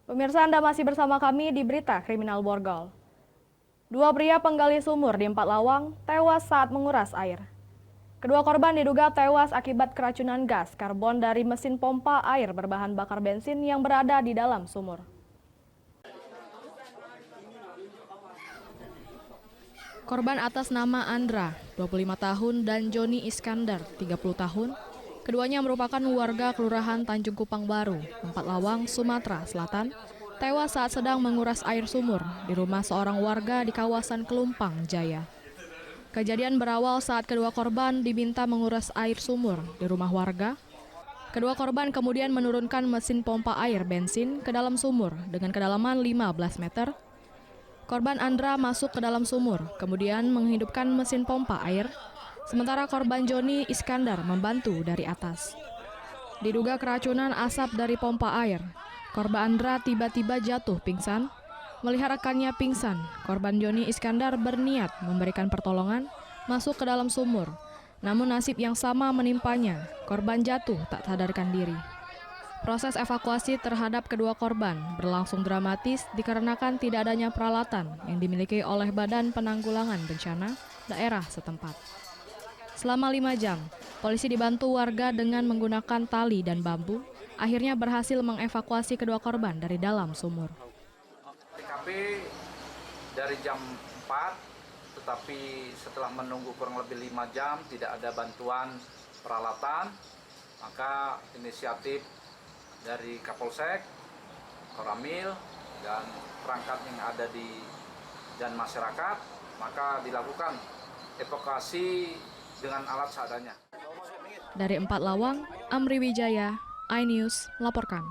Pemirsa, Anda masih bersama kami di Berita Kriminal Borgol. Dua pria penggali sumur di Empat Lawang tewas saat menguras air. Kedua korban diduga tewas akibat keracunan gas karbon dari mesin pompa air berbahan bakar bensin yang berada di dalam sumur. Korban atas nama Andra, 25 tahun, dan Joni Iskandar, 30 tahun. Keduanya merupakan warga Kelurahan Tanjung Kupang Baru, Empat Lawang, Sumatera Selatan, tewas saat sedang menguras air sumur di rumah seorang warga di kawasan Kelumpang, Jaya. Kejadian berawal saat kedua korban diminta menguras air sumur di rumah warga. Kedua korban kemudian menurunkan mesin pompa air bensin ke dalam sumur dengan kedalaman 15 meter. Korban Andra masuk ke dalam sumur, kemudian menghidupkan mesin pompa air, sementara korban Joni Iskandar membantu dari atas. Diduga keracunan asap dari pompa air, korban Andra tiba-tiba jatuh pingsan. Melihat rekannya pingsan, korban Joni Iskandar berniat memberikan pertolongan masuk ke dalam sumur. Namun nasib yang sama menimpanya, korban jatuh tak sadarkan diri. Proses evakuasi terhadap kedua korban berlangsung dramatis dikarenakan tidak adanya peralatan yang dimiliki oleh Badan Penanggulangan Bencana daerah setempat. Selama 5 jam, polisi dibantu warga dengan menggunakan tali dan bambu, akhirnya berhasil mengevakuasi kedua korban dari dalam sumur. TKP dari jam 4, tetapi setelah menunggu kurang lebih 5 jam tidak ada bantuan peralatan, maka inisiatif dari Kapolsek, Koramil, dan perangkat yang ada dan masyarakat, maka dilakukan evakuasi dengan alat seadanya. Dari Empat Lawang, Amri Wijaya, iNews melaporkan.